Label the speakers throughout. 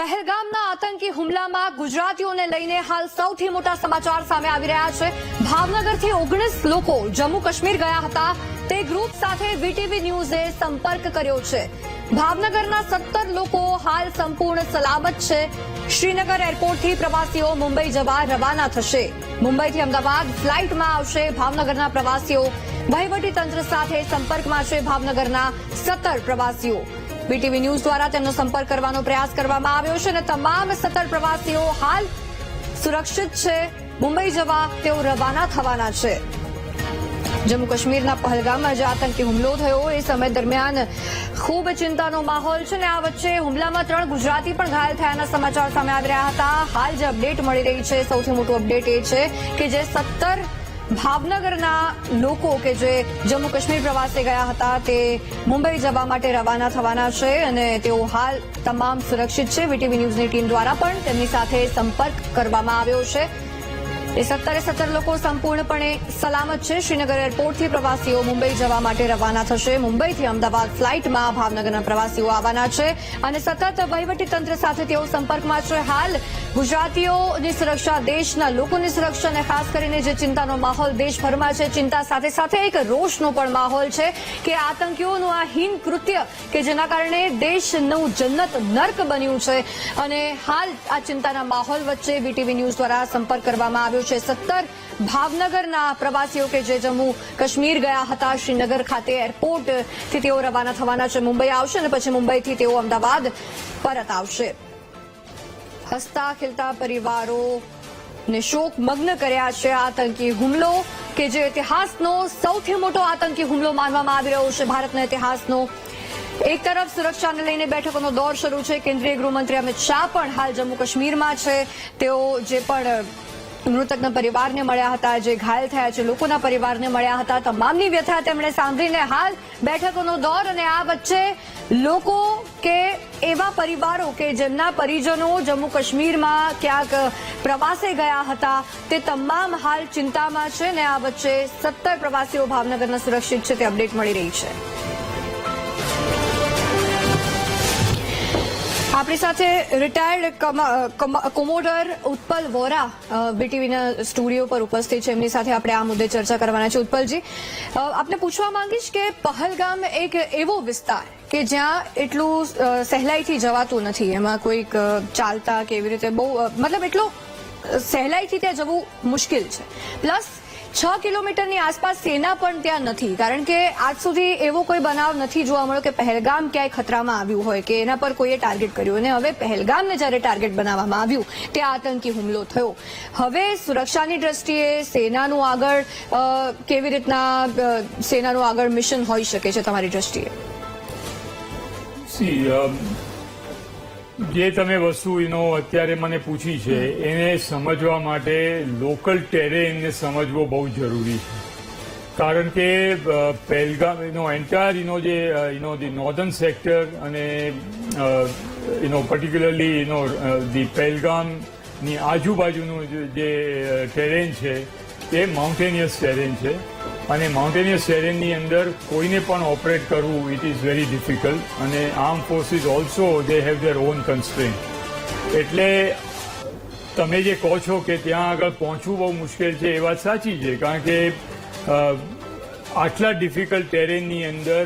Speaker 1: પહેલગામના આતંકી હુમલામાં ગુજરાતીઓને લઈને હાલ સૌથી મોટા સમાચાર સામે આવી રહ્યા છે। ભાવનગરથી 19 લોકો જમ્મુ કાશ્મીર ગયા હતા। તે ગ્રુપ સાથે વીટીવી ન્યૂઝે સંપર્ક કર્યો છે। ભાવનગરના 17 લોકો હાલ સંપૂર્ણ સલામત છે। શ્રીનગર એરપોર્ટથી પ્રવાસીઓ મુંબઈ જવા રવાના થશે। મુંબઈથી અમદાવાદ ફ્લાઇટમાં આવશે। ભાવનગરના પ્રવાસીઓ વહીવટીતંત્ર સાથે સંપર્કમાં છે। ભાવનગરના 17 પ્રવાસીઓ વીટીવી ન્યૂઝ દ્વારા તેમનો સંપર્ક કરવાનો પ્રયાસ કરવામાં આવ્યો છે અને તમામ 17 પ્રવાસીઓ હાલ સુરક્ષિત છે। મુંબઈ જવા તેઓ રવાના થવાના છે। જમ્મુ કાશ્મીરના પહેલગામમાં જે આતંકી હુમલો થયો એ સમય દરમિયાન ખૂબ ચિંતાનો માહોલ છે અને આ વચ્ચે હુમલામાં 3 ગુજરાતી પણ ઘાયલ થયાના સમાચાર સામે આવી રહ્યા હતા। હાલ જે અપડેટ મળી રહી છે સૌથી મોટું અપડેટ એ છે કે જે 17 ભાવનગરના લોકો કે જે જમ્મુ કાશ્મીર પ્રવાસે ગયા હતા તે મુંબઈ જવા માટે રવાના થવાના છે અને તેઓ હાલ તમામ સુરક્ષિત છે। વીટીવી ન્યૂઝની ટીમ દ્વારા પણ તેમની સાથે સંપર્ક કરવામાં આવ્યો છે। એ 17 લોકો સંપૂર્ણપણે સલામત છે। શ્રીનગર એરપોર્ટથી પ્રવાસીઓ મુંબઈ જવા માટે રવાના થશે। મુંબઈથી અમદાવાદ ફ્લાઇટમાં ભાવનગરના પ્રવાસીઓ આવવાના છે અને સતત વહીવટીતંત્ર સાથે તેઓ સંપર્કમાં છે। હાલ ગુજરાતીઓની સુરક્ષા, દેશના લોકોની સુરક્ષા અને ખાસ કરીને જે ચિંતાનો માહોલ દેશભરમાં છે, ચિંતા સાથે સાથે એક રોષનો પણ માહોલ છે કે આતંકીઓનું આ હીન કૃત્ય કે જેના કારણે દેશનું જન્નત નર્ક બન્યું છે અને હાલ આ ચિંતાના માહોલ વચ્ચે વીટીવી ન્યૂઝ દ્વારા સંપર્ક કરવામાં આવ્યો છે। 17 ભાવનગરના પ્રવાસીઓ કે જે જમ્મુ કાશ્મીર ગયા હતા, શ્રીનગર ખાતે એરપોર્ટથી તેઓ રવાના થવાના છે। મુંબઈ આવશે અને પછી મુંબઈથી તેઓ અમદાવાદ પરત આવશે। હસતા ખીલતા પરિવારોને શોકમગ્ન કર્યા છે આતંકી હુમલો કે જે ઇતિહાસનો સૌથી મોટો આતંકી હુમલો માનવામાં આવી રહ્યો છે ભારતના ઇતિહાસનો। એક તરફ સુરક્ષાને લઈને બેઠકોનો દોર શરૂ છે। કેન્દ્રીય ગૃહમંત્રી અમિત શાહ પણ હાલ જમ્મુ કાશ્મીરમાં છે। તેઓ જે પણ મૃતકના પરિવારને મળ્યા હતા, જે ઘાયલ થયા છે લોકોના પરિવારને મળ્યા હતા, તમામની વ્યથા તેમણે સાંભળીને હાલ બેઠકોનો દોર અને આ વચ્ચે લોકો કે એવા પરિવારો કે જેમના પરિજનો જમ્મુ કાશ્મીરમાં ક્યાંક પ્રવાસે ગયા હતા તે તમામ હાલ ચિંતામાં છે ને આ વચ્ચે 17 પ્રવાસીઓ ભાવનગરના સુરક્ષિત છે તે અપડેટ મળી રહી છે। આપણી સાથે retired commodore Utpal Vora વીટીવીના studio પર ઉપસ્થિત છે। એમની સાથે આપણે આ મુદ્દે ચર્ચા કરવાના છે। ઉત્પલજી, આપને પૂછવા માંગીશ કે પહલગામ એક એવો વિસ્તાર કે જ્યાં એટલું સહેલાઈથી જવાતું નથી, એમાં કોઈક ચાલતા કે એવી રીતે બહુ મતલબ એટલો સહેલાઈથી ત્યાં જવું મુશ્કેલ છે। પ્લસ 6 કિલોમીટરની આસપાસ સેના પણ ત્યાં નથી, કારણ કે આજ સુધી એવો કોઈ બનાવ નથી જોવા મળ્યો કે પહેલગામ ક્યાંય ખતરામાં આવ્યું હોય કે એના પર કોઈએ ટાર્ગેટ કર્યું અને હવે પહેલગામને જ્યારે ટાર્ગેટ બનાવવામાં આવ્યું ત્યાં આતંકી હુમલો થયો। હવે સુરક્ષાની દ્રષ્ટિએ સેનાનું આગળ કેવી રીતના સેનાનું આગળ મિશન હોઈ શકે છે તમારી દ્રષ્ટિએ?
Speaker 2: જે તમે વસ્તુ અત્યારે મને પૂછી છે એને સમજવા માટે લોકલ ટેરેનને સમજવો બહુ જરૂરી છે, કારણ કે પહેલગામ એન્ટાયર જે ધી નોર્ધન સેક્ટર અને પર્ટિક્યુલરલી ધી પહેલગામની આજુબાજુનું જે ટેરેન છે એ માઉન્ટેનિયસ ટેરેન છે અને માઉન્ટેનિયસ ટેરેનની અંદર કોઈને પણ ઓપરેટ કરવું ઇટ ઇઝ વેરી ડિફિકલ્ટ અને arm forces also they have there on constraint. એટલે તમે જે કહો છો કે ત્યાં આગળ પહોંચવું બહુ મુશ્કેલ છે એ વાત સાચી છે, કારણ કે આટલા ડિફિકલ્ટ ટેરેનની અંદર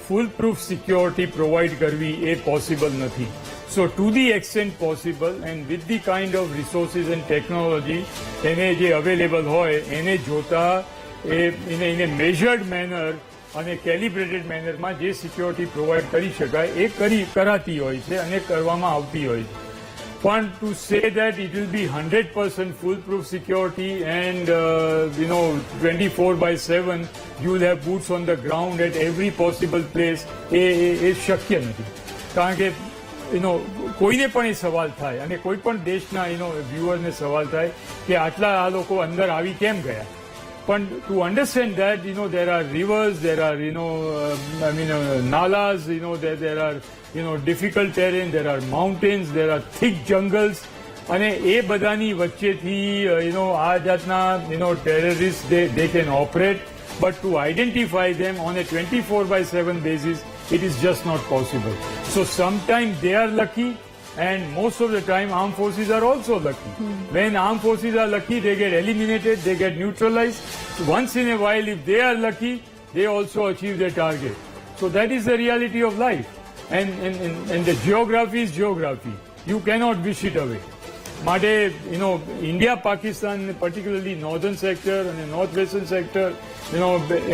Speaker 2: ફૂલ પ્રૂફ સિક્યોરિટી પ્રોવાઈડ કરવી એ પોસિબલ નથી। So to the extent possible and with the kind of resources and technology એને જે અવેલેબલ હોય એને જોતા એને મેઝર્ડ મેનર અને કેલિબ્રેટેડ મેનરમાં જે સિક્યોરિટી પ્રોવાઈડ કરી શકાય એ કરાતી હોય છે અને કરવામાં આવતી હોય છે। પણ to say that it will be 100% fool proof security and 24/7 you will have boots on the ground at every possible place એ શક્ય નથી, કારણ કે કોઈને પણ એ સવાલ થાય અને કોઈ પણ દેશના વ્યુઅરને સવાલ થાય કે આટલા આ લોકો અંદર આવી કેમ ગયા। પણ to understand that there are rivers, there are nalas, there are difficult terrain, there are mountains, there are thick jungles અને એ બધાની વચ્ચેથી આ જાતના terrorists they can operate, but to identify them on a 24/7 basis it is just not possible. So sometimes they are lucky and most of the time armed forces are also lucky. When armed forces are lucky, they get eliminated, they get neutralized. Once in a while, if they are lucky, they also achieve their target. So that is the reality of life. And the geography is geography. You cannot wish it away. માટે India Pakistan particularly northern sector અને northwestern sector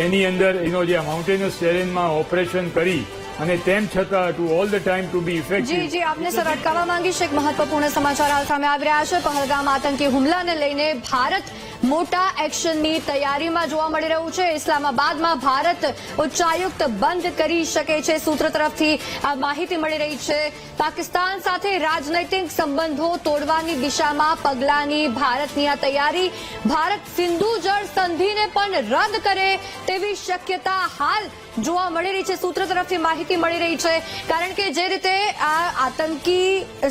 Speaker 2: એની અંદર જે mountainous ટેરેનમાં operation કરી અને તેમ છતાં to all the time to be effective.
Speaker 1: જી આપને સર અટકાવવા માંગીશ. એક મહત્વપૂર્ણ સમાચાર હાલ સામે આવી રહ્યા છે. પહલગામ આતંકી હુમલાને લઈને ભારત મોટા એક્શનની તૈયારીમાં જોવા મળી રહ્યું છે. ઇસ્લામાબાદમાં ભારત ઉચ્ચાયુક્ત બંધ કરી શકે છે સૂત્ર તરફથી આ માહિતી મળી રહી છે. પાકિસ્તાન સાથે રાજનૈતિક સંબંધો તોડવાની દિશામાં પગલાંની ભારતની આ તૈયારી. ભારત સિંધુ જળ સંધિને પણ રદ કરે તેવી શક્યતા હાલ જોવા મળી રહી છે. સૂત્ર તરફથી માહિતી મળી રહી છે. કારણ કે જે રીતે આ આતંકી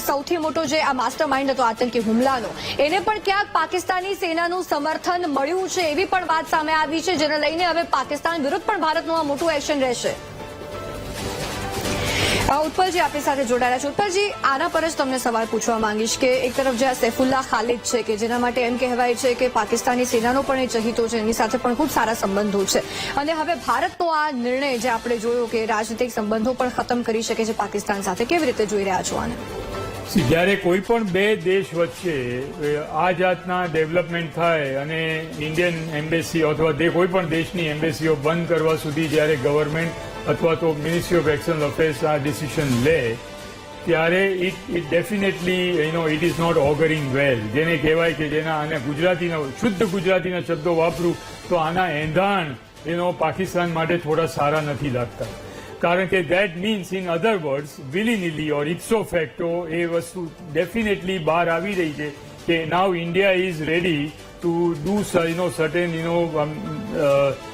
Speaker 1: સૌથી મોટો જે આ માસ્ટર માઇન્ડ હતો આતંકી હુમલાનો, એને પણ ક્યાંક પાકિસ્તાની સેનાનું સમર્થન મળ્યું છે એવી પણ વાત સામે આવી છે, જેને લઈને હવે પાકિસ્તાન વિરુદ્ધ પણ ભારતનું આ મોટું એક્શન રહેશે. ઉત્પલજી આપણી સાથે જોડાયેલા છે. ઉત્પલજી, આના પર જ તમને સવાલ પૂછવા માંગીશ કે એક તરફ જે આ સૈફુલ્લાહ ખાલિદ છે કે જેના માટે એમ કહેવાય છે કે પાકિસ્તાની સેનાનો પણ એ ચહીતો છે, એની સાથે પણ ખૂબ સારા સંબંધો છે, અને હવે ભારતનો આ નિર્ણય જે આપણે જોયો કે રાજનૈતિક સંબંધો પણ ખતમ કરી શકે છે પાકિસ્તાન સાથે, કેવી રીતે જોઈ રહ્યા છો આને?
Speaker 2: જ્યારે કોઈ પણ બે દેશ વચ્ચે આ જાતના ડેવલપમેન્ટ થાય અને ઇન્ડિયન એમ્બેસી અથવા કોઈ પણ દેશની એમ્બેસીઓ બંધ કરવા સુધી જ્યારે ગવર્મેન્ટ અથવા તો મિનિસ્ટ્રી ઓફ એક્સટર્નલ અફેર્સ આ ડિસિઝન લે, ત્યારે it definitely it is not auguring well. જેને કહેવાય કે જેના અને શુદ્ધ ગુજરાતીના શબ્દો વાપરું તો આના એંધાણ પાકિસ્તાન માટે થોડા સારા નથી લાગતા. કારણ કે that means in other words willy or ipso facto એ વસ્તુ ડેફિનેટલી બહાર આવી રહી છે કે now India is ready to do certain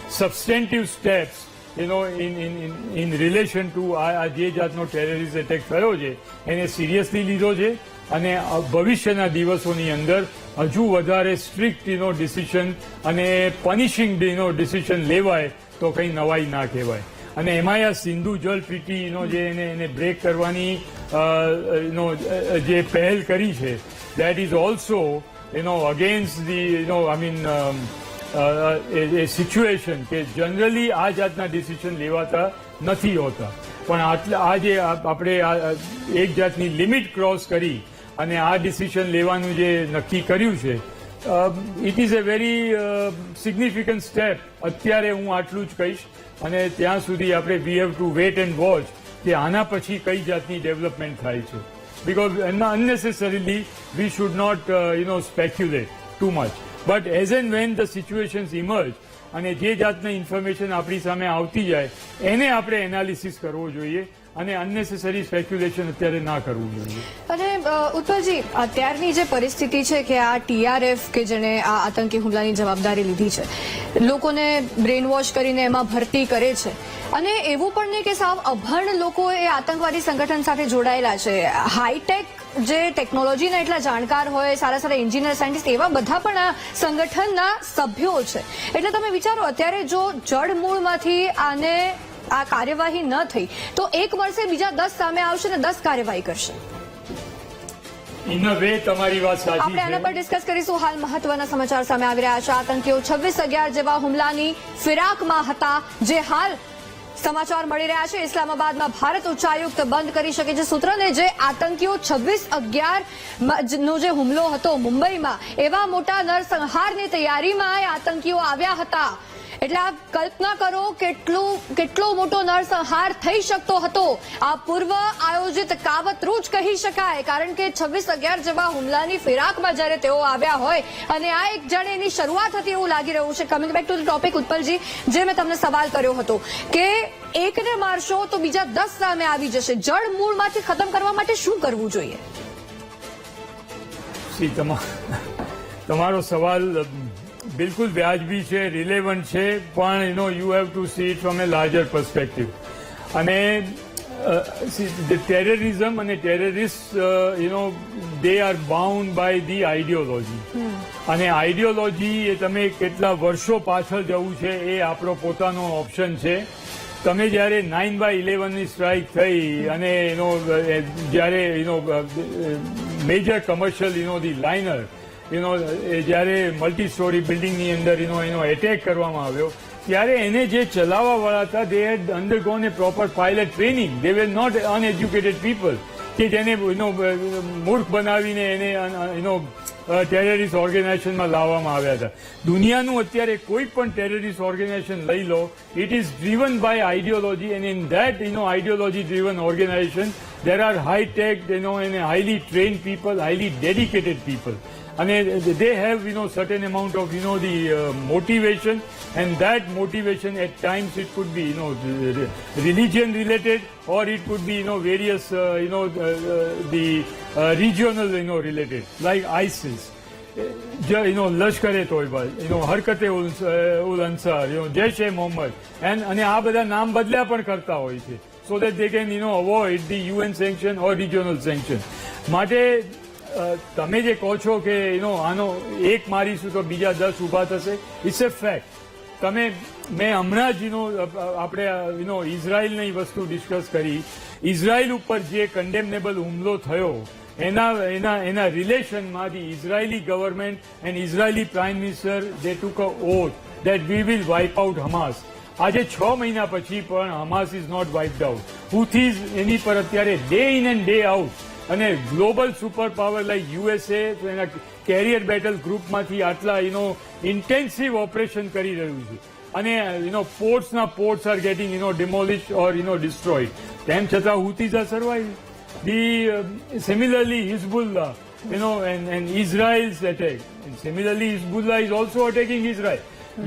Speaker 2: substantive steps in relation to આ જે જાતનો ટેરરિસ્ટ એટેક થયો છે એને સિરિયસલી લીધો છે, અને ભવિષ્યના દિવસોની અંદર હજુ વધારે સ્ટ્રિક્ટ ડિસિઝન અને પનિશિંગ ડિસિઝન લેવાય તો કંઈ નવાઈ ના કહેવાય. અને એમાં આ સિંધુ જળ ટ્રીટી જે એને બ્રેક કરવાની જે પહેલ કરી છે, that is also against the A situation કે જનરલી આ જાતના ડિસિઝન લેવાતા નથી હોતા, પણ આજે આપણે એક જાતની લિમિટ ક્રોસ કરી અને આ ડિસિઝન લેવાનું જે નક્કી કર્યું છે, it is a very significant step. અત્યારે હું આટલું જ કહીશ, અને ત્યાં સુધી આપણે we have to wait and watch કે આના પછી કઈ જાતની ડેવલપમેન્ટ થાય છે. Because unnecessarily we should not speculate too much. But as and when the situations emerge અને જે જાતની ઇન્ફોર્મેશન આપણી સામે આવતી જાય એને આપણે એનાલિસિસ કરવો જોઈએ, અને અનનેસેસરી સ્પેક્યુલેશન અત્યારે ના કરવું જોઈએ.
Speaker 1: અને ઉત્પલજી, અત્યારની જે પરિસ્થિતિ છે કે આ TRF કે જેને આ આતંકી હુમલાની જવાબદારી લીધી છે, લોકોને બ્રેન વોશ કરીને એમાં ભરતી કરે છે, અને એવું પણ નહીં કે સાવ અભણ લોકો એ આતંકવાદી સંગઠન સાથે જોડાયેલા છે. હાઈટેક જે ટેકનોલોજીના એટલા જાણકાર હોય, સારા સારા એન્જિનિયર, સાયન્ટિસ્ટ, એવા બધા પણ આ સંગઠનના સભ્યો છે. એટલે તમે વિચારો, અત્યારે જો જડમૂળમાંથી આને આ કાર્યવાહી ન થઈ તો એક વર્ષે બીજા 10 સામે આવશે ને 10 કાર્યવાહી કરશે.
Speaker 2: ઇન અ વે તમારી વાત સાચી છે.
Speaker 1: આપણે આના પર ડિસ્કસ કરીશું. હાલ મહત્વના સમાચાર સામે આવી રહ્યા છે. આતંકીઓ 26/11 જેવા હુમલાની ફિરાકમાં હતા, જે હાલ સમાચાર મળી રહ્યા છે. ઇસ્લામાબાદમાં ભારત ઉચ્ચાયુક્ત બંધ કરી શકે છે સૂત્રને. જે આતંકીઓ 26/11 નો જે હુમલો હતો મુંબઈમાં, એવા મોટા નરસંહારની તૈયારીમાં આતંકીઓ આવ્યા હતા. એટલે આપ કલ્પના કરો કેટલો મોટો નરસંહાર થઈ શકતો હતો. આ પૂર્વ આયોજિત કાવતરું જ કહી શકાય, કારણ કે 26/11 જેવા હુમલાની ફિરાકમાં જ્યારે તેઓ આવ્યા હોય અને આ એક જાણે એની શરૂઆત હતી એવું લાગી રહ્યું છે. Coming back to the topic, Utpalji, જે મેં તમને સવાલ કર્યો હતો કે એકને મારશો તો બીજા 10 સામે આવી જશે, જડ મૂળમાંથી ખતમ કરવા માટે શું કરવું જોઈએ?
Speaker 2: તમારો સવાલ બિલકુલ વ્યાજબી છે, રિલેવન્ટ છે, પણ you have to see it from a larger perspective. અને ટેરરિઝમ અને terrorist they are bound by the ideology, અને આઈડિયોલોજી એ તમે કેટલા વર્ષો પાછળ જવું છે એ આપણો પોતાનો ઓપ્શન છે. તમે જયારે 9/11 ની સ્ટ્રાઇક થઈ અને જયારે મેજર કમર્શિયલ ધી લાઇનર જયારે મલ્ટી સ્ટોરી બિલ્ડિંગની અંદર એનો એટેક કરવામાં આવ્યો ત્યારે એને જે ચલાવવા વાળા હતા they had undergone a proper pilot training. They were not uneducated people કે જેને મૂર્ખ બનાવીને એને ટેરરિસ્ટ ઓર્ગેનાઇઝેશનમાં લાવવામાં આવ્યા હતા. દુનિયાનું અત્યારે કોઈ પણ ટેરરિસ્ટ ઓર્ગેનાઇઝેશન લઈ લો, it is driven by ideology, and in that ideology driven organization there are high tech and highly trained people, highly dedicated people, and they have certain amount of the motivation, and that motivation at times it could be religion related, or it could be various the regional related, like ISIS, Lashkar-e-Taiba, Harkat-e-ul Ansar, Jaish-e-Mohammed, અને આ બધા નામ બદલ્યા પણ કરતા હોય છે, so that they can avoid the UN sanction or regional sanction. માટે તમે જે કહો છો કે આનો એક મારીશું તો બીજા 10 ઉભા થશે, ઇટ્સ એ ફેક્ટ. મેં હમણાં જ આપણે ઇઝરાયલની વસ્તુ ડિસ્કસ કરી. ઇઝરાયલ ઉપર જે કન્ડેમનેબલ હુમલો થયો એના રિલેશનમાં the Israeli government and Israeli prime minister they took a oath that we will wipe out Hamas. આજે 6 મહિના પછી પણ Hamas is not wiped out. Houthis એની પર અત્યારે day in and day out, અને global super power like USA એના carrier battle ગ્રુપમાંથી આટલા ઇન્ટેન્સિવ ઓપરેશન કરી રહ્યું છે, અને ports are getting demolish or destroyed. તેમ છતાં Houthis are survive. Similarly Hezbollah, and Israel's attack. And similarly Hezbollah is also attacking Israel.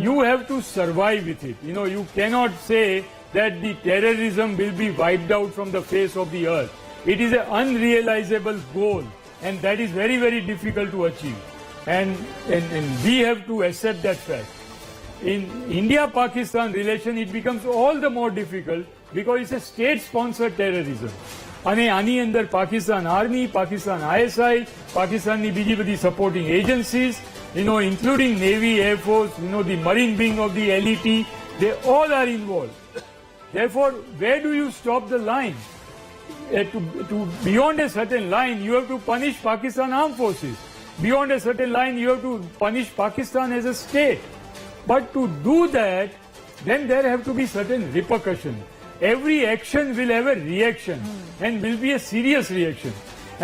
Speaker 2: You have to survive with it. You cannot say that the terrorism will be wiped out from the face of the earth. It is an unrealizable goal, and that is very, very difficult to achieve. And we have to accept that fact. In India-Pakistan relation, it becomes all the more difficult because it's a state-sponsored terrorism. અને આની અંદર Pakistan army, Pakistan ISI, પાકિસ્તાનની બીજી બધી supporting agencies, including Navy, Air Force, the Marine Wing of the LET, they all are involved. Therefore, where do you stop the line? To beyond a certain line, you have to punish Pakistan armed forces. Beyond a certain line, you have to punish Pakistan as a state. But to do that, then there have to be certain repercussions. Every action will have a reaction, and will be a serious reaction.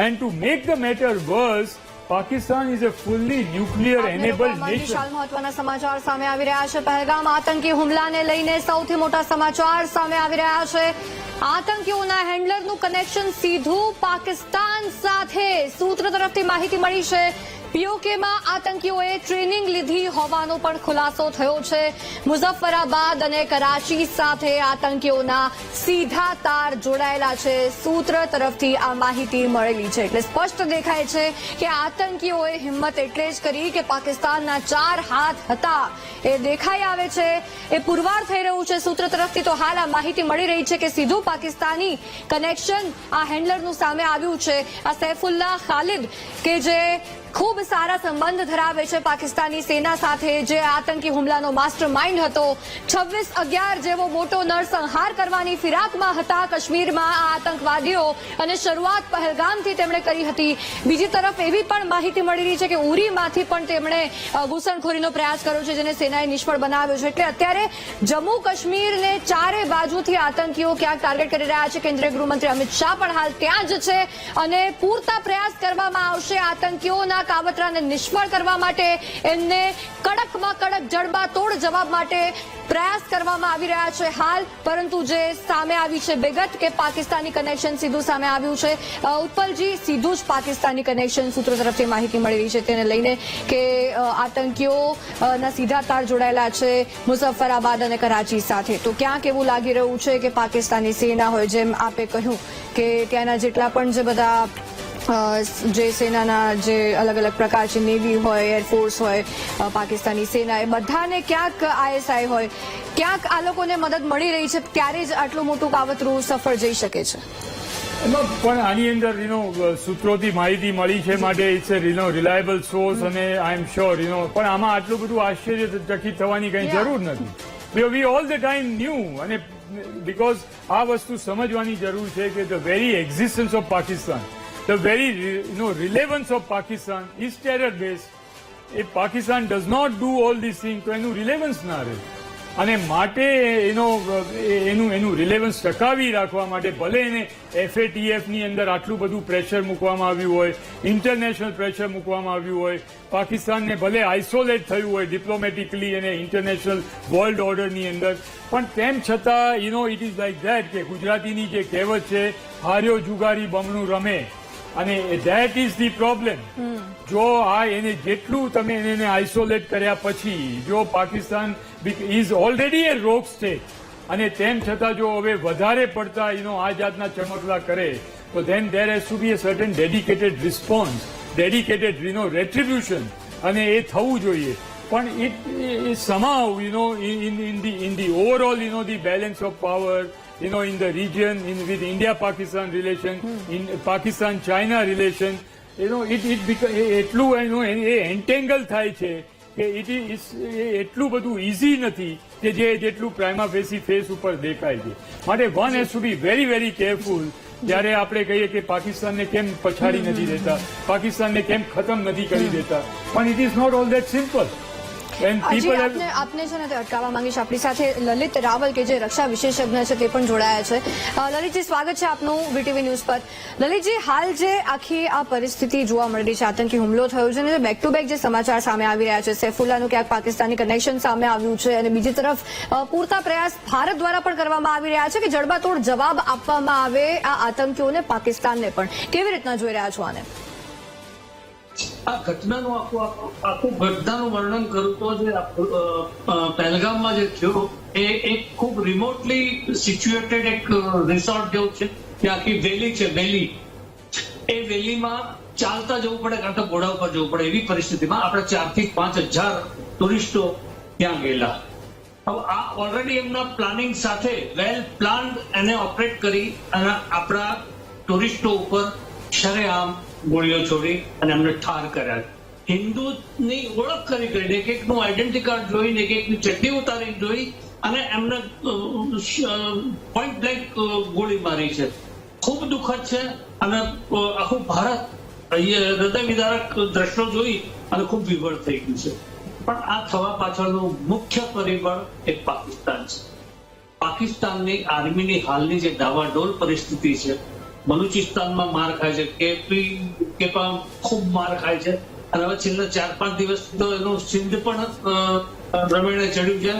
Speaker 2: And to make the matter worse, Pakistan is a fully nuclear enabled nation.
Speaker 1: વિશાલ મહત્વના સમાચાર સામે આવી રહ્યા છે. પહેલગામ આતંકી હુમલાને લઈને સૌથી મોટા સમાચાર સામે આવી રહ્યા છે. આતંકીઓના હેન્ડલરનું કનેક્શન સીધું પાકિસ્તાન સાથે. સૂત્ર તરફથી માહિતી મળી છે. પીઓકેમાં આતંકીઓએ ટ્રેનિંગ લીધી હોવાનો પણ ખુલાસો થયો છે. મુઝફ્ફરાબાદ અને કરાચી સાથે આતંકીઓના સીધા તાર જોડાયેલા છે. સૂત્ર તરફથી આ માહિતી મળેલી છે. એટલે સ્પષ્ટ દેખાય છે કે આતંકીઓએ હિંમત એટલે જ કરી કે પાકિસ્તાનના 4 હાથ હતા એ દેખાઈ આવે છે. એ પુરવાર થઈ રહ્યું છે સૂત્ર તરફથી. તો હાલ આ માહિતી મળી રહી છે કે સીધું પાકિસ્તાની કનેક્શન આ હેન્ડલરનું સામે આવ્યું છે. આ સૈફુલ્લાહ ખાલિદ કે જે ખૂબ સારા સંબંધ ધરાવે છે પાકિસ્તાની સેના સાથે, જે આતંકી હુમલાનો માસ્ટર માઇન્ડ હતો, 26/11 જેવો મોટો નરસંહાર કરવાની ફિરાકમાં હતા કાશ્મીરમાં આ આતંકવાદીઓ, અને શરૂઆત પહેલગામથી તેમણે કરી હતી. બીજી તરફ એવી પણ માહિતી મળી રહી છે કે ઉરીમાંથી પણ તેમણે ઘૂસણખોરીનો પ્રયાસ કર્યો છે, જેને સેનાએ નિષ્ફળ બનાવ્યો છે. એટલે અત્યારે જમ્મુ કાશ્મીરને ચારે બાજુથી આતંકીઓ ક્યાંક ટાર્ગેટ કરી રહ્યા છે. કેન્દ્રીય ગૃહમંત્રી અમિત શાહ પણ હાલ ત્યાં જ છે, અને પૂરતા પ્રયાસ કરવામાં આવશે આતંકીઓના કાવતરાને નિષ્ફળ કરવા માટે. એમને કડકમાં કડક જડબાતોડ જવાબ માટે પ્રયાસ કરવામાં આવી રહ્યા છે હાલ. પરંતુ જે સામે આવી છે વિગત કે પાકિસ્તાની કનેક્શન સીધું સામે આવ્યું છે. ઉત્પલજી, સીધું જ પાકિસ્તાની કનેક્શન સૂત્રો તરફથી માહિતી મળી રહી છે તેને લઈને કે આતંકીઓના સીધા તાર જોડાયેલા છે મુઝફ્ફરાબાદ અને કરાચી સાથે. તો ક્યાંક એવું લાગી રહ્યું છે કે પાકિસ્તાની સેના હોય, જેમ આપે કહ્યું કે ત્યાંના જેટલા પણ જે બધા જે સેનાના જે અલગ અલગ પ્રકાર છે, નેવી હોય, એરફોર્સ હોય, પાકિસ્તાની સેના, એ બધાને ક્યાંક ISI હોય, ક્યાંક આ લોકોને મદદ મળી રહી છે, ત્યારે જ આટલું મોટું કાવતરું સફળ જઈ શકે છે.
Speaker 2: એમાં પણ આની અંદર સૂત્રોથી માહિતી મળી છે માટે ઇટ્સ એ રિલાયબલ સોર્સ, અને આઈ એમ શ્યોર પણ આમાં આટલું બધું આશ્ચર્યચકિત થવાની કઈ જરૂર નથી. We all the time knew, અને બીકોઝ આ વસ્તુ સમજવાની જરૂર છે કે the very existence of Pakistan, the very relevance of Pakistan is terror base. If Pakistan does not do all these things, તો એનું રિલેવન્સ ના રહે. અને માટે એનું રિલેવન્સ ટકાવી રાખવા માટે ભલે એને FATF ની અંદર આટલું બધું પ્રેશર મૂકવામાં આવ્યું હોય, ઇન્ટરનેશનલ પ્રેશર મૂકવામાં આવ્યું હોય, પાકિસ્તાનને ભલે આઇસોલેટ થયું હોય ડિપ્લોમેટિકલી અને ઇન્ટરનેશનલ વર્લ્ડ ઓર્ડરની અંદર, પણ તેમ છતાં ઇટ ઇઝ લાઈક ધેટ કે ગુજરાતીની જે કહેવત છે, હાર્યો જુગારી બમણું રમે, અને ધેટ ઇઝ ધી પ્રોબ્લેમ. જો એને જેટલું તમે એને આઇસોલેટ કર્યા પછી જો પાકિસ્તાન ઇઝ ઓલરેડી એ રોગ સ્ટેટ, અને તેમ છતાં જો હવે વધારે પડતા આ જાતના ચમકલા કરે, તો then there has to be a certain dedicated response, dedicated retribution, અને એ થવું જોઈએ. પણ it somehow in the overall the balance of power, in the region, with India-Pakistan relation, in Pakistan-China relation, એટલું એ એન્ટેંગલ થાય છે કે એટલું બધું ઇઝી નથી કે જેટલું પ્રાઇમા ફેસી ફેસ ઉપર દેખાય છે. માટે one has to be very very careful જ્યારે આપણે કહીએ કે પાકિસ્તાનને કેમ પછાડી નથી દેતા, પાકિસ્તાનને કેમ ખતમ નથી કરી દેતા, પણ it is not all that simple.
Speaker 1: આપને છે ને તે અટકાવવા માંગીશ. આપણી સાથે લલિત રાવલ કે જે રક્ષા વિશેષજ્ઞ છે તે પણ જોડાયા છે. લલિતજી, સ્વાગત છે આપનું VTV ન્યૂઝ પર. લલિતજી, હાલ જે આખી આ પરિસ્થિતિ જોવા મળી રહી છે, આતંકી હુમલો થયો છે અને બેક ટુ બેક જે સમાચાર સામે આવી રહ્યા છે, સૈફુલ્લાહનું ક્યાંક પાકિસ્તાની કનેક્શન સામે આવ્યું છે, અને બીજી તરફ પૂરતા પ્રયાસ ભારત દ્વારા પણ કરવામાં આવી રહ્યા છે કે જડબાતોડ જવાબ આપવામાં આવે આ આતંકીઓને, પાકિસ્તાનને પણ. કેવી રીતના જોઈ રહ્યા છો આને?
Speaker 3: આ ઘટનાનું આખું ઘટનાનું વર્ણન કરું તો જે પહેલગામમાં જે થયું એ એક ખૂબ રિમોટલી સિચ્યુએટેડ એક રિસોર્ટ જેવું છે, કે આખી વેલી છે, વેલી, એ વેલીમાં ચાલતા જવું પડે કારણ કે ઘોડા ઉપર જવું પડે, એવી પરિસ્થિતિમાં આપણે 4,000 થી 5,000 ટુરિસ્ટો ત્યાં ગયેલા. હવે આ ઓલરેડી એમના પ્લાનિંગ સાથે વેલ પ્લાન્ડ એને ઓપરેટ કરી અને આપણા ટુરિસ્ટો ઉપર શરેઆમ ગોળીઓ છોડી અને એમને ઠાર કર્યા. હિન્દુની ઓળખ કરી એક એકનું આઈડેન્ટિટી કાર્ડ જોઈને, એક એકની ચડ્ડી ઉતારી જોઈ અને એમને પોઈન્ટ બ્લેન્ક ગોળી મારી છે. ખૂબ દુઃખદ છે અને આખું ભારત હૃદય વિદારક દ્રશ્યો જોઈ અને ખૂબ વિવળ થઈ ગયું છે. પણ આ થવા પાછળનું મુખ્ય પરિબળ એક પાકિસ્તાન છે. પાકિસ્તાનની આર્મીની હાલની જે ડાવાડોલ પરિસ્થિતિ છે, બલુચિસ્તાનમાં માર ખાય છે, કેપા ખૂબ માર ખાય છે, અને હવે છેલ્લા 4-5 દિવસ તો એનું સિંધ પણ રમેણે ચડ્યું છે.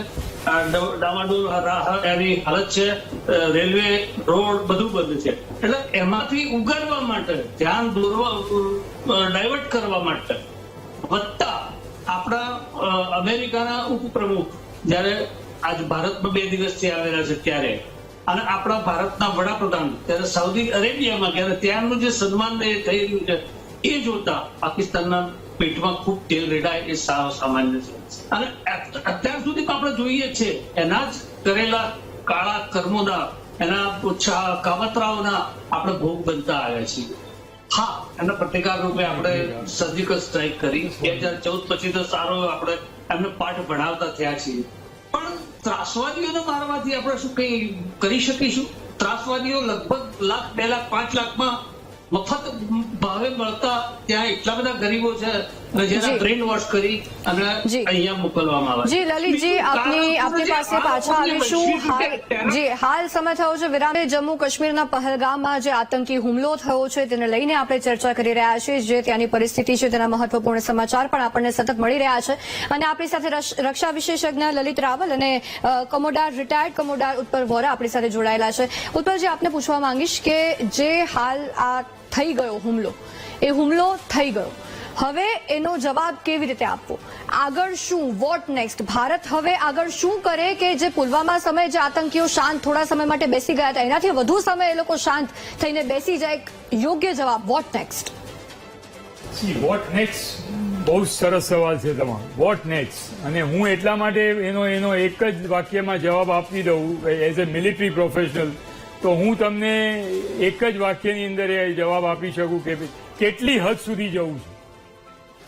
Speaker 3: ડામાડોલ એની હાલત છે, રેલવે રોડ બધું બંધ છે. એટલે એમાંથી ઉગાડવા માટે, ધ્યાન ડાયવર્ટ કરવા માટે, વત્તા આપણા અમેરિકાના ઉપપ્રમુખ જયારે આજ ભારતમાં 2 દિવસથી આવેલા છે ત્યારે, અને આપણા ભારતના વડાપ્રધાન ત્યારે સાઉદી અરેબિયામાં ગયા, ત્યાંનું જે સન્માન થઈ રહ્યું છે એ જોતા પાકિસ્તાનના પેટમાં ખૂબ તેલ રેડાય એ સામાન્ય છે. અને અત્યાર સુધી આપણે જોઈએ છે એના જ કરેલા કાળા કર્મોના, એના કાવતરાઓના આપણે ભોગ બનતા આવ્યા છીએ. હા, એના પ્રતિકાર રૂપે આપણે સર્જિકલ સ્ટ્રાઇક કરી 2014 પછી તો સારો આપણે એમને પાઠ ભણાવતા થયા છીએ. પણ ત્રાસવાદીઓને મારવાથી આપણે શું કઈ કરી શકીશું? ત્રાસવાદીઓ લગભગ 1 લાખ, 2 લાખ, 5 લાખમાં મફત ભાવે મળતા ત્યાં એટલા બધા ગરીબો છે જેના બ્રેન વોશ કરી અને અહીંયા મોકલવામાં આવે.
Speaker 1: જી લલિતજી, આપની પાસે પાછા આવીશું. હાલ સમય થયો છે વિરામ. જમ્મુ કાશ્મીરના પહલગામમાં જે આતંકી હુમલો થયો છે તેને લઈને આપણે ચર્ચા કરી રહ્યા છીએ. જે ત્યાંની પરિસ્થિતિ છે તેના મહત્વપૂર્ણ સમાચાર પણ આપણને સતત મળી રહ્યા છે. અને આપણી સાથે રક્ષા વિશેષજ્ઞ લલિત રાવલ અને રિટાયર્ડ કમોડાર ઉત્પલ વોરા આપણી સાથે જોડાયેલા છે. ઉત્પલજી, આપને પૂછવા માંગીશ કે જે હાલ આ થઈ ગયો હુમલો, એ હુમલો થઈ ગયો, હવે એનો જવાબ કેવી રીતે આપવો? આગળ શું? Vote next? ભારત હવે આગળ શું કરે કે જે પુલવામા સમયે જે આતંકીઓ શાંત થોડા સમય માટે બેસી ગયા હતા, એનાથી વધુ સમય એ લોકો શાંત થઈને બેસી જાય? યોગ્ય જવાબ વોટ નેક્સ્ટ?
Speaker 2: વોટ નેક્સ્ટ બહુ સરસ સવાલ છે તમારો. વોટ નેક્સ્ટ, અને હું એટલા માટે એનો એક જ વાક્યમાં જવાબ આપી દઉં. એઝ એ મિલિટરી પ્રોફેશનલ તો હું તમને એક જ વાક્યની અંદર એ જવાબ આપી શકું કે કેટલી હદ સુધી જવું છે.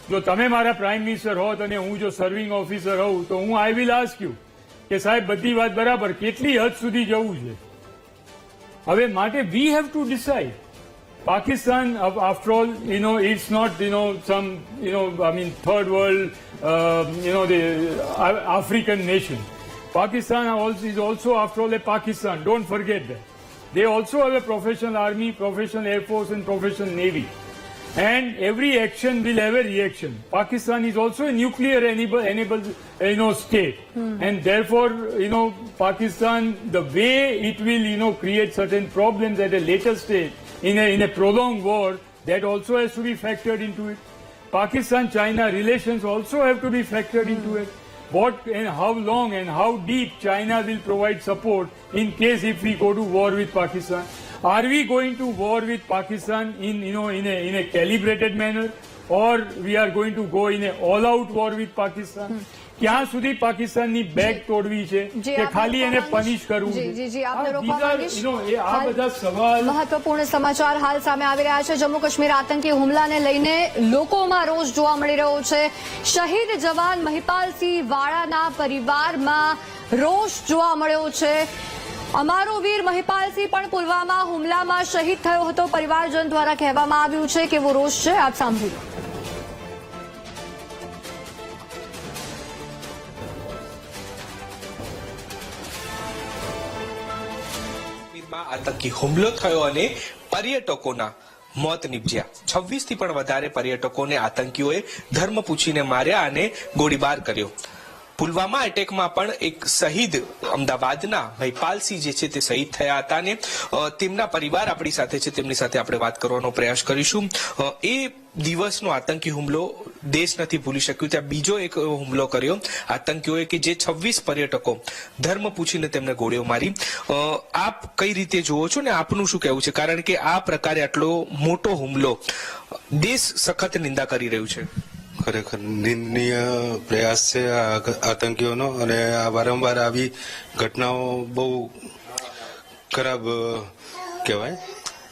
Speaker 2: જો તમે મારા પ્રાઇમ મિનિસ્ટર હોત અને હું જો સર્વિંગ ઓફિસર હોઉં તો હું આઈ વિલ આસ્ક યુ કે સાહેબ બધી વાત બરાબર, કેટલી હદ સુધી જવું છે. હવે માટે વી have two decide. Pakistan, after all, it's not, some, third world, the African nation. Pakistan is also, after all, a Pakistan. Don't forget that. They also have a professional army, professional air force, and professional navy. And every action will have a reaction. Pakistan is also a nuclear enabled, state. And therefore, Pakistan, the way it will, create certain problems at a later stage, in a prolonged war, that also has to be factored into it. Pakistan-China relations also have to be factored into it. What and how long and how deep China will provide support in case if we go to war with Pakistan. Are we going to war with Pakistan in a calibrated manner, or we are going to go in a all-out war with Pakistan? ક્યાં સુધી પાકિસ્તાનની bag તોડવી છે કે ખાલી એને પનિશ કરવું છે? આ બધા સવાલ.
Speaker 1: મહત્વપૂર્ણ સમાચાર હાલ સામે આવી રહ્યા છે. જમ્મુ કાશ્મીર આતંકી હુમલાને લઈને લોકોમાં રોષ જોવા મળી રહ્યો છે. શહીદ જવાન મહિપાલસિંહ વાળાના પરિવારમાં રોષ જોવા મળ્યો છે. અમારો વીર મહિપાલસિંહ પણ પુલવામા હુમલામાં શહીદ થયો હતો, પરિવારજન દ્વારા કહેવામાં આવ્યું છે. કેવો રોષ છે આપ સાંભળ્યું.
Speaker 4: આતંકી હુમલો થયો અને પર્યટકોના મોત નીપજ્યા. 26 થી પણ વધારે પર્યટકોને આતંકીઓએ ધર્મ પૂછીને માર્યા અને ગોળીબાર કર્યો. પુલવામા એટેકમાં પણ એક શહીદ અમદાવાદના મહિપાલસિંહ જે છે તે શહીદ થયા હતા અને તેમના પરિવાર આપણી સાથે છે, તેમની સાથે આપણે વાત કરવાનો પ્રયાસ કરીશું. એ દિવસનો આતંકી હુમલો દેશ નથી ભૂલી શક્યું. ત્યાં બીજો એક હુમલો કર્યો આતંકીઓએ કે જે 26 પર્યટકો ધર્મ પૂછીને તેમને ગોળીઓ મારી. આપ કઈ રીતે જુઓ છો ને આપનું શું કહેવું છે? કારણ કે આ પ્રકારે આટલો મોટો હુમલો દેશ સખત નિંદા કરી રહ્યું છે.
Speaker 5: ખરેખર નિંદનીય પ્રયાસ છે આતંકીઓનો, અને આ વારંવાર આવી ઘટનાઓ બહુ ખરાબ કહેવાય.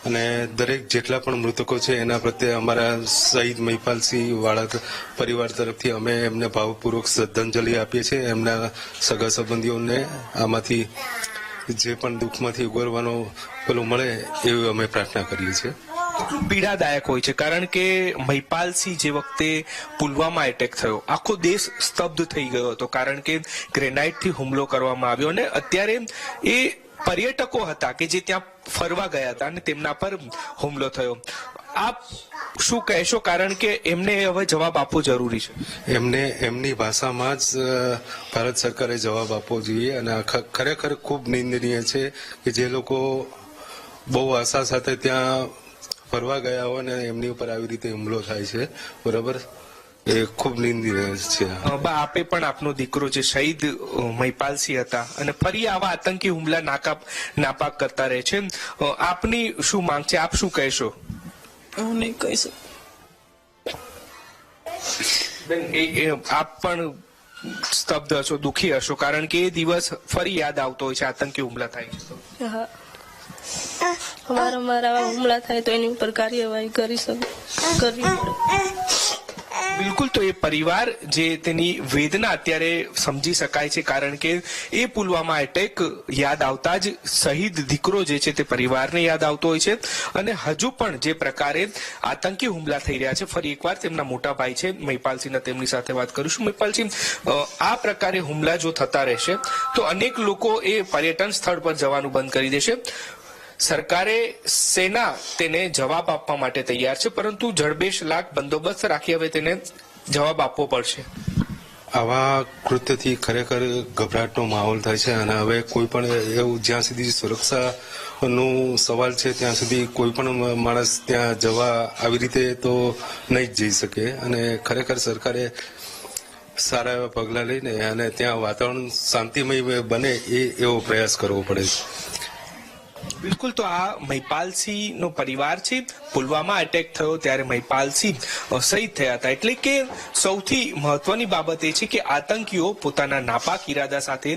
Speaker 5: અને દરેક જેટલા પણ મૃતકો છે એના પ્રત્યે અમારા શહીદ મહિપાલસિંહ વાળા પરિવાર તરફથી અમે એમને ભાવપૂર્વક શ્રદ્ધાંજલિ આપીએ છીએ. એમના સગા સંબંધીઓને આમાંથી જે પણ દુઃખમાંથી ઉગરવાનો પેલું મળે એવી અમે પ્રાર્થના કરીએ છીએ.
Speaker 4: પીડાદાયક હોય છે કારણ કે મહિપાલસિંહ જે વખતે પુલવામા એટેક થયો, આખો દેશ સ્તબ્ધ થઈ ગયો હતો કારણ કે ગ્રેનાઇટથી હુમલો કરવામાં આવ્યો અને અત્યારે એ પર્યટકો હતા કે જે ત્યાં ફરવા ગયા હતા અને તેમના પર હુમલો થયો. આપ શું કહેશો? કારણ કે એમને હવે જવાબ આપવો જરૂરી છે.
Speaker 5: એમને એમની ભાષામાં જ ભારત સરકારે જવાબ આપવો જોઈએ. અને ખરેખર ખૂબ નિંદનીય છે કે જે લોકો બહુ આશા સાથે ત્યાં ફરવા ગયા હોય ને એમની ઉપર આવી રીતે હુમલો થાય છે. બરાબર, એ ખૂબ નિંદનીય છે.
Speaker 4: આપે પણ આપનો દીકરો જે શહીદ મહિપાલસિંહ હતા અને ફરી આવા આતંકી હુમલા નાપાક કરતા રહે છે. આપની શું માંગ છે? આપ શું કહેશો?
Speaker 6: હું નહીં કહી શકું.
Speaker 4: આપ પણ સ્તબ્ધ હશો, દુઃખી હશો કારણ કે એ દિવસ ફરી યાદ આવતો હોય છે આતંકી હુમલા થાય છે.
Speaker 6: મારા હુમલા થાય તો એની ઉપર કાર્યવાહી કરવી પડે.
Speaker 4: બિલકુલ. તો એ પરિવાર જે તેની વેદના અત્યારે સમજી શકાય છે કારણ કે એ પુલવામા એટેક યાદ આવતા જ શહીદ દીકરો જે છે તે પરિવારને યાદ આવતો હોય છે. અને હજુ પણ જે પ્રકારે આતંકી હુમલા થઈ રહ્યા છે, ફરી એકવાર તેમના મોટા ભાઈ છે મહિપાલસિંહના, તેમની સાથે વાત કરીશું. મહિપાલસિંહ, આ પ્રકારે હુમલા જો થતા રહેશે તો અનેક લોકો એ પર્યટન સ્થળ પર જવાનું બંધ કરી દેશે. સરકારે સેના તેને જવાબ આપવા માટે તૈયાર છે, પરંતુ જડબેસલાક બંદોબસ્ત રાખી હવે તેને જવાબ આપવો પડશે.
Speaker 5: આવા કૃત્યથી ખરેખર ગભરાટનો માહોલ થાય છે. અને હવે કોઈ પણ એવું જ્યાં સુધી સુરક્ષાનો સવાલ છે ત્યાં સુધી કોઈ પણ માણસ ત્યાં જવા આવી રીતે તો નહીં જ જઈ શકે. અને ખરેખર સરકારે સારા એવા પગલાં લઈને અને ત્યાં વાતાવરણ શાંતિમય બને એવો પ્રયાસ કરવો પડે છે.
Speaker 4: બિલકુલ. તો આ મહિપાલસિંહનો પરિવાર છે. પુલવામા એટેક થયો ત્યારે મહિપાલસિંહ શહીદ થયા હતા. એટલે કે સૌથી મહત્વની બાબત એ છે કે આતંકીઓ પોતાના નાપાક ઈરાદા સાથે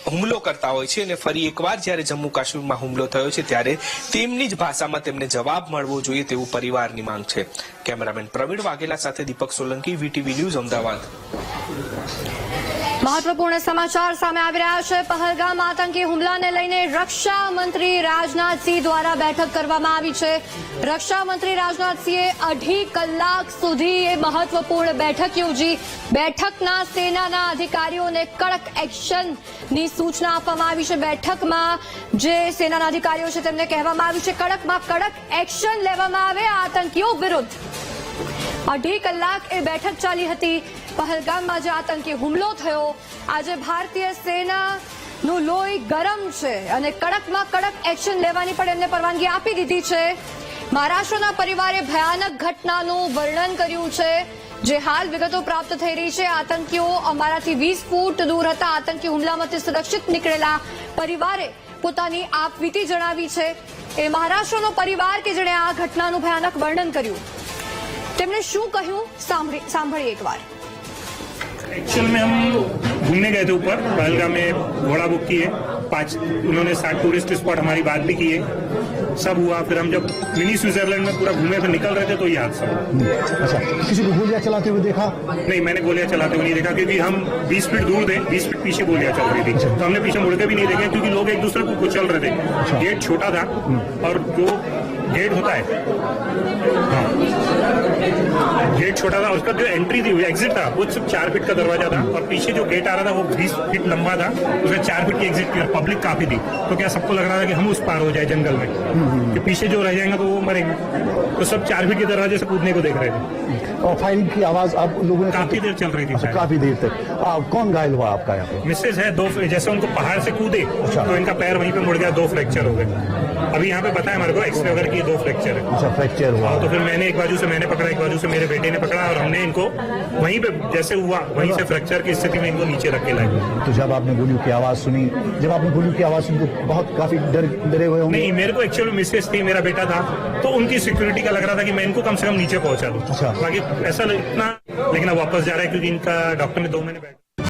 Speaker 4: હુમલો કરતા હોય છે અને ફરી એકવાર જ્યારે જમ્મુ કાશ્મીરમાં હુમલો થયો છે ત્યારે તેમની જ ભાષામાં તેમને જવાબ મળવો જોઈએ તેવું પરિવારની માંગ છે. કેમેરામેન પ્રવીણ વાઘેલા સાથે દીપક સોલંકી, વીટીવી ન્યૂઝ, અમદાવાદ.
Speaker 1: મહત્વપૂર્ણ સમાચાર સામે આવી રહ્યા છે. પહલગામ આતંકી હુમલાને લઈને રક્ષા મંત્રી રાજનાથસિંહ દ્વારા બેઠક કરવામાં આવી છે. રક્ષા મંત્રી રાજનાથસિંહે 2.5 કલાક સુધી એ મહત્વપૂર્ણ બેઠક યોજી. બેઠકના સેનાના અધિકારીઓને કડક એક્શનની સૂચના આપવામાં આવી છે. બેઠકમાં જે સેનાના અધિકારીઓ છે તેમને કહેવામાં આવ્યું છે કડકમાં કડક એક્શન લેવામાં આવે આતંકીઓ વિરુદ્ધ. 2.5 કલાક એ બેઠક ચાલી હતી. પહલગામમાં જે આતંકી હુમલો થયો, આજે ભારતીય સેનાનું લોહી ગરમ છે અને કડકમાં કડક એક્શન લેવાની પણ એમને પરવાનગી આપી દીધી છે. મહારાષ્ટ્રના પરિવારે ભયાનક ઘટનાનું વર્ણન કર્યું છે. જે હાલ વિગતો પ્રાપ્ત થઈ રહી છે, આતંકીઓ અમારાથી 20 ફૂટ દૂર હતા. આતંકી હુમલામાંથી સુરક્ષિત નીકળેલા પરિવારે પોતાની આપવીતી જણાવી છે. એ મહારાષ્ટ્રનો પરિવાર કે જેણે આ ઘટનાનું ભયાનક વર્ણન કર્યું, તેમણે શું કહ્યું સાંભળીએ એકવાર.
Speaker 7: एक्चुअल में हम घूमने गए थे ऊपर पहलगाम में, घोड़ा बुक किए 5, उन्होंने 7 टूरिस्ट स्पॉट हमारी बात भी की है, सब हुआ. फिर हम जब मिनी स्विट्जरलैंड में पूरा घूमे फिर निकल रहे थे तो ये हादसा हुआ.
Speaker 8: अच्छा, किसी को गोलियां चलाते हुए देखा?
Speaker 7: नहीं, मैंने गोलियां चलाते हुए नहीं देखा क्योंकि हम 20 फीट दूर थे, 20 फीट पीछे गोलियां चल रही थी, तो हमने पीछे मुड़ के भी नहीं देखे क्योंकि लोग एक दूसरे को कुचल रहे थे. गेट छोटा था और जो गेट होता है, हाँ, गेट छोटा था, उसका जो एंट्री थी एग्जिट था वो सिर्फ 4 फीट का दरवाजा था और पीछे जो गेट आ रहा था वो 20 फीट लंबा था, उसमें 4 फीट की एग्जिट थी और पब्लिक काफी थी. तो क्या सबको लग रहा था कि हम उस पार हो जाए जंगल में, कि पीछे जो रह जाएंगे तो वो मरेंगे. तो सब 4 फीट के दरवाजे से कूदने को देख रहे थे.
Speaker 8: और फायरिंग की आवाज आप लोगों ने
Speaker 7: काफी देर चल रही थी.
Speaker 8: अच्छा, काफी देर तक. कौन घायल हुआ आपका यहाँ पे?
Speaker 7: मिसेज है, 2 जैसे उनको पहाड़ से कूदे तो इनका पैर वहीं पे मुड़ गया, 2 फ्रैक्चर हो गए. अभी यहाँ पे बताया हमारे को एक्सरे वगैरह की 2 फ्रैक्चर है.
Speaker 8: अच्छा, फ्रैक्चर हुआ.
Speaker 7: तो फिर मैंने एक बाजू से मैंने पकड़ा, एक बाजू से मेरे बेटे ने पकड़ा और हमने इनको वहीं पे जैसे हुआ वहीं से फ्रैक्चर की स्थिति में इनको नीचे रख के लाए.
Speaker 8: तो जब आपने गोलियों की आवाज सुनी, तो बहुत काफी डरे हुए होंगे?
Speaker 7: नहीं, मेरे को एक्चुअली मिसेज थी, मेरा बेटा था, तो उनकी सिक्योरिटी का लग रहा था कि मैं इनको कम से कम नीचे पहुंचा दूं.
Speaker 8: अच्छा.
Speaker 7: बाकी ऐसा इतना, लेकिन अब वापस जा रहा है क्योंकि इनका डॉक्टर ने 2 महीने बैठ